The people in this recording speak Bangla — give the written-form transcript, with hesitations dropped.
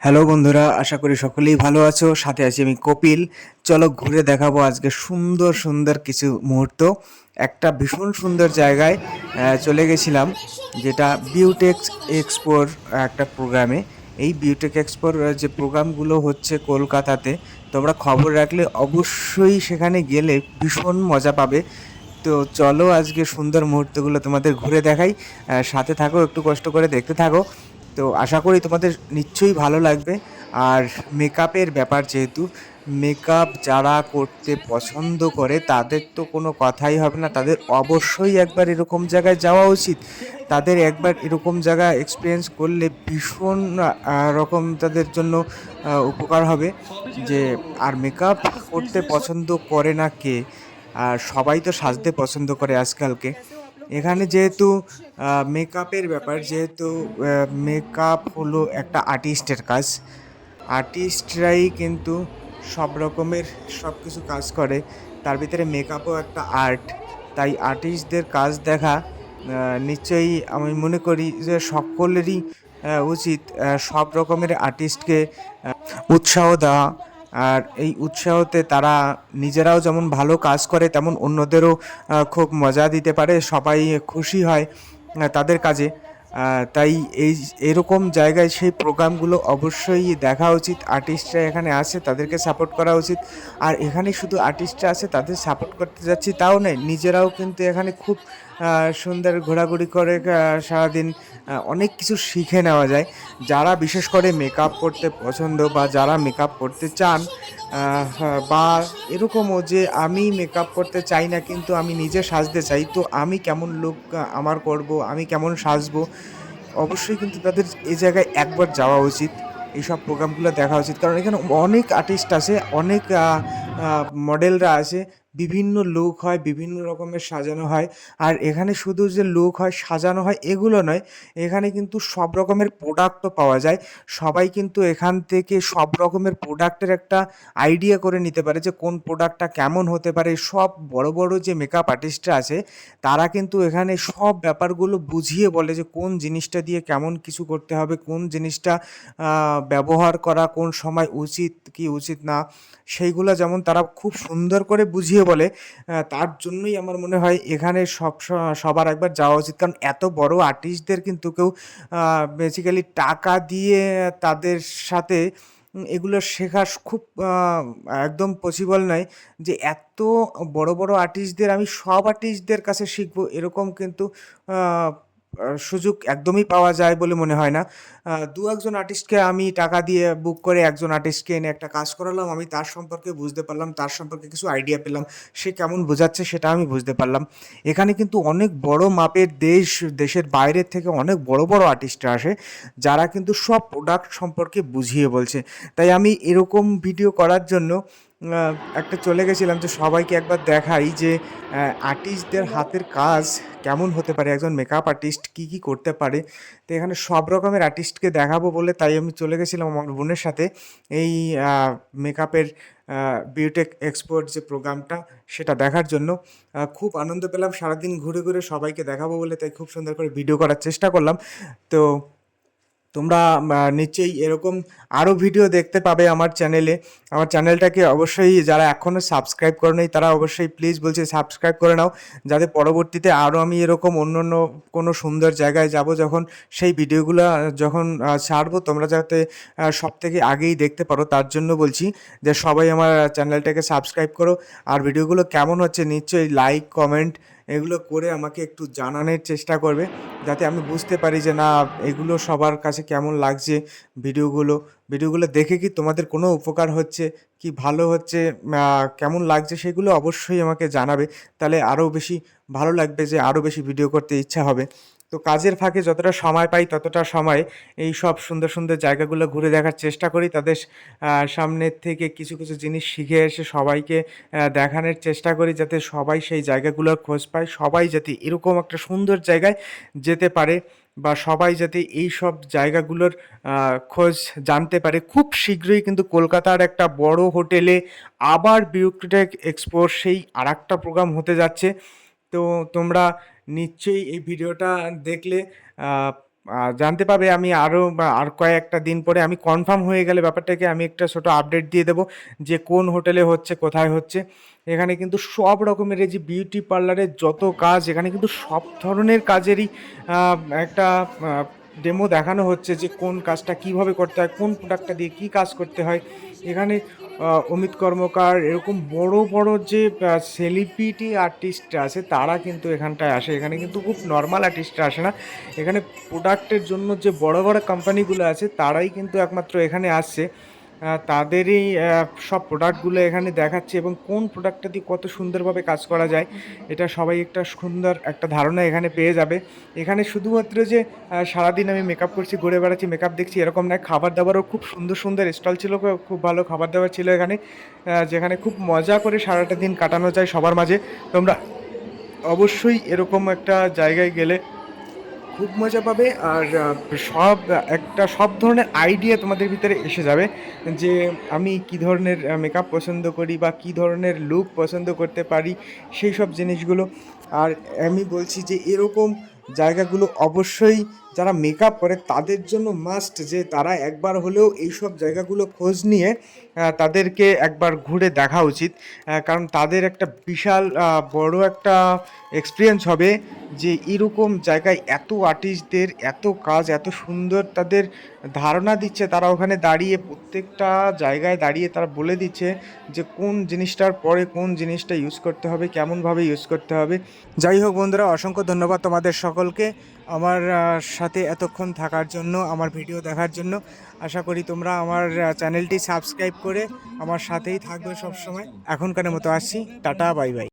হ্যালো বন্ধুরা, আশা করি সকলেই ভালো আছো। সাথে আছি আমি কপিল। চলো ঘুরে দেখাবো আজকে সুন্দর সুন্দর কিছু মুহূর্ত। একটা ভীষণ সুন্দর জায়গায় চলে গেছিলাম, যেটা বিউটেক এক্সপোর একটা প্রোগ্রামে। এই বিউটেক এক্সপোর যে প্রোগ্রামগুলো হচ্ছে কলকাতাতে, তোমরা খবর রাখলে অবশ্যই সেখানে গেলে ভীষণ মজা পাবে। তো চলো আজকে সুন্দর মুহূর্তগুলো তোমাদের ঘুরে দেখাই। সাথে থাকো, একটু কষ্ট করে দেখতে থাকো। তো আশা করি তোমাদের নিশ্চয়ই ভালো লাগবে। আর মেকআপের ব্যাপার যেহেতু, মেকআপ যারা করতে পছন্দ করে তাদের তো কোনো কথাই হবে না, তাদের অবশ্যই একবার এরকম জায়গায় যাওয়া উচিত। তাদের একবার এরকম জায়গা এক্সপিরিয়েন্স করলে ভীষণ রকম তাদের জন্য উপকার হবে। যে আর মেকআপ করতে পছন্দ করে না কে? আর সবাই তো সাজতে পছন্দ করে আজকালকে। এখানে যেহেতু মেকআপের ব্যাপার, যেহেতু মেকআপ হলো একটা আর্টিস্টের কাজ। আর্টিস্টরাই কিন্তু সব রকমের সব কিছু কাজ করে, তার ভিতরে মেকআপও একটা আর্ট। তাই আর্টিস্টদের কাজ দেখা নিশ্চয়ই আমি মনে করি যে সকলেরই উচিত সব রকমের আর্টিস্টকে উৎসাহ দেওয়া। আর এই উৎসাহতে তারা নিজেরাও যেমন ভালো কাজ করে, তেমন অন্যদেরও খুব মজা দিতে পারে, সবাই খুশি হয় তাদের কাজে। তাই এই এরকম জায়গায় সেই প্রোগ্রামগুলো অবশ্যই দেখা উচিত। আর্টিস্টরা এখানে আসে, তাদেরকে সাপোর্ট করা উচিত। আর এখানে শুধু আর্টিস্টরা আছে তাদের সাপোর্ট করতে যাচ্ছি তাও নয়, নিজেরাও কিন্তু এখানে খুব সুন্দর ঘোরাঘুরি করে সারাদিন অনেক কিছু শিখে নেওয়া যায়। যারা বিশেষ করে মেকআপ করতে পছন্দ বা যারা মেকআপ করতে চান, হ্যাঁ, বা এরকমও যে আমি মেকআপ করতে চাই না কিন্তু আমি নিজে সাজতে চাই, তো আমি কেমন লুক আমার করব, আমি কেমন সাজবো, অবশ্যই কিন্তু তাদের এই জায়গায় একবার যাওয়া উচিত। এইসব প্রোগ্রামগুলো দেখা উচিত, কারণ এখানে অনেক আর্টিস্ট আছে, অনেক মডেলরা আছে। বিভিন্ন লুক হয়, বিভিন্ন রকমের সাজানো হয়। আর এখানে শুধু যে লুক হয়, সাজানো হয় এগুলো নয়, এখানে কিন্তু সব রকমের প্রোডাক্টও পাওয়া যায়। সবাই কিন্তু এখান থেকে সব রকমের প্রোডাক্টের একটা আইডিয়া করে নিতে পারে যে কোন প্রোডাক্টটা কেমন হতে পারে। সব বড় বড় যে মেকআপ আর্টিস্টরা আছে, তারা কিন্তু এখানে সব ব্যাপারগুলো বুঝিয়ে বলে যে কোন জিনিসটা দিয়ে কেমন কিছু করতে হবে, কোন জিনিসটা ব্যবহার করা কোন সময় উচিত কি উচিত না, সেইগুলো যেমন তারা খুব সুন্দর করে বুঝিয়ে বলে। তার জন্যই আমার মনে হয় এখানে সবার একবার যাওয়া উচিত, কারণ এত বড় আর্টিস্টদের কিন্তু কেউ বেসিক্যালি টাকা দিয়ে তাদের সাথে এগুলো শেখা খুব একদম পসিবল নয়। যে এত বড় বড় আর্টিস্টদের আমি সব আর্টিস্টদের কাছে শিখবো, এরকম কিন্তু সুযোগ একদমই পাওয়া যায় বলে মনে হয় না। দু একজন আর্টিস্টকে আমি টাকা দিয়ে বুক করে একজন আর্টিস্টকে এনে একটা কাজ করালাম, আমি তার সম্পর্কে বুঝতে পারলাম, তার সম্পর্কে কিছু আইডিয়া পেলাম, সে কেমন বোঝাচ্ছে সেটা আমি বুঝতে পারলাম। এখানে কিন্তু অনেক বড় মাপের দেশের বাইরের থেকে অনেক বড় বড় আর্টিস্টরা আসে, যারা কিন্তু সব প্রোডাক্ট সম্পর্কে বুঝিয়ে বলছে। তাই আমি এরকম ভিডিও করার জন্য একটা চলে গেছিলাম যে সবাইকে একবার দেখাই যে আর্টিস্টদের হাতের কাজ কেমন হতে পারে, একজন মেকআপ আর্টিস্ট কী কী করতে পারে। তো এখানে সব রকমের আর্টিস্টকে দেখাবো বলে তাই আমি চলে গেছিলাম আমার বোনের সাথে এই মেকআপের বিউটেক এক্সপোর্ট যে প্রোগ্রামটা, সেটা দেখার জন্য। খুব আনন্দ পেলাম সারাদিন ঘুরে ঘুরে সবাইকে দেখাবো বলে, তাই খুব সুন্দর করে ভিডিও করার চেষ্টা করলাম। তো তোমরা নিশ্চয়ই এরকম আরও ভিডিও দেখতে পাবে আমার চ্যানেলে। আমার চ্যানেলটাকে অবশ্যই যারা এখনও সাবস্ক্রাইব করোনি তারা অবশ্যই প্লিজ বলছি সাবস্ক্রাইব করে নাও, যাতে পরবর্তীতে আরও আমি এরকম অন্য অন্য কোনো সুন্দর জায়গায় যাব যখন, সেই ভিডিওগুলো যখন ছাড়বো, তোমরা যাতে সব থেকে আগেই দেখতে পারো, তার জন্য বলছি যে সবাই আমার চ্যানেলটাকে সাবস্ক্রাইব করো। আর ভিডিওগুলো কেমন হচ্ছে নিশ্চয়ই লাইক কমেন্ট এগুলো করে আমাকে একটু জানানোর চেষ্টা করবে, যাতে আমি বুঝতে পারি যে না, এগুলো সবার কাছে কেমন লাগছে। ভিডিওগুলো ভিডিওগুলো দেখে কি তোমাদের কোনো উপকার হচ্ছে, কি ভালো হচ্ছে, কেমন লাগছে, সেগুলো অবশ্যই আমাকে জানাবে। তাহলে আরও বেশি ভালো লাগবে, যে আরও বেশি ভিডিও করতে ইচ্ছা হবে। তো কাজের ফাঁকে যতটা সময় পাই ততটা সময় এই সব সুন্দর সুন্দর জায়গাগুলো ঘুরে দেখার চেষ্টা করি, তাদের সামনের থেকে কিছু কিছু জিনিস শিখে এসে সবাইকে দেখানোর চেষ্টা করি, যাতে সবাই সেই জায়গাগুলোর খোঁজ পায়, সবাই যাতে এরকম একটা সুন্দর জায়গায় যেতে পারে, বা সবাই যাতে এই সব জায়গাগুলোর খোঁজ জানতে পারে। খুব শীঘ্রই কিন্তু কলকাতার একটা বড় হোটেলে আবার বিউটেক এক্সপোর সেই আরেকটা প্রোগ্রাম হতে যাচ্ছে। তো তোমরা নিশ্চয়ই এই ভিডিওটা দেখলে জানতে পাবে। আমি আরও আর কয়েকটা দিন পরে আমি কনফার্ম হয়ে গেলে ব্যাপারটাকে আমি একটা ছোটো আপডেট দিয়ে দেবো যে কোন হোটেলে হচ্ছে, কোথায় হচ্ছে। এখানে কিন্তু সব রকমের এই যে বিউটি পার্লারের যত কাজ, এখানে কিন্তু সব ধরনের কাজেরই একটা ডেমো দেখানো হচ্ছে যে কোন কাজটা কিভাবে করতে হয়, কোন প্রোডাক্টটা দিয়ে কী কাজ করতে হয়। এখানে অমিত কর্মকার এরকম বড় বড় যে সেলিব্রিটি আর্টিস্টরা আছে তারা কিন্তু এখানটায় আসে। এখানে কিন্তু খুব নর্মাল আর্টিস্টরা আসে না। এখানে প্রোডাক্টের জন্য যে বড় বড় কোম্পানিগুলো আছে তারাই কিন্তু একমাত্র এখানে আসছে। তাদেরই সব প্রোডাক্টগুলো এখানে দেখাচ্ছে এবং কোন প্রোডাক্টটা দিয়ে কত সুন্দরভাবে কাজ করা যায় এটা সবাই একটা সুন্দর একটা ধারণা এখানে পেয়ে যাবে। এখানে শুধুমাত্র যে সারাদিন আমি মেকআপ করছি, ঘুরে বেড়াচ্ছি, মেকআপ দেখছি এরকম নয়, খাবার দাবারও খুব সুন্দর সুন্দর স্টল ছিল, খুব ভালো খাবার দাবার ছিল এখানে, যেখানে খুব মজা করে সারাটা দিন কাটানো যায় সবার মাঝে। তোমরা অবশ্যই এরকম একটা জায়গায় গেলে খুব মজা পাবে। আর সব ধরনের আইডিয়া তোমাদের ভিতরে এসে যাবে যে আমি কী ধরনের মেকআপ পছন্দ করি বা কী ধরনের লুক পছন্দ করতে পারি, সেই সব জিনিসগুলো। আর আমি বলছি যে এরকম জায়গাগুলো অবশ্যই যারা মেকআপ করে তাদের জন্য মাস্ট, যে তারা একবার হলেও এইসব জায়গাগুলো খোঁজ নিয়ে তাদেরকে একবার ঘুরে দেখা উচিত। কারণ তাদের একটা বিশাল বড় একটা এক্সপিরিয়েন্স হবে যে এরকম জায়গায় এত আর্টিস্টদের এত কাজ, এত সুন্দর তাদের ধারণা দিচ্ছে, তারা ওখানে দাঁড়িয়ে প্রত্যেকটা জায়গায় দাঁড়িয়ে তারা বলে দিচ্ছে যে কোন জিনিসটার পরে কোন জিনিসটা ইউজ করতে হবে, কেমনভাবে ইউজ করতে হবে। যাই হোক বন্ধুরা, অসংখ্য ধন্যবাদ তোমাদের সকলকে আমার সাথে এতক্ষণ থাকার জন্য, আমার ভিডিও দেখার জন্য। আশা করি তোমরা আমার চ্যানেলটি সাবস্ক্রাইব করে আমার সাথেই থাকবে সব সময়। এখনকার মতো আসছি, টাটা, বাই বাই।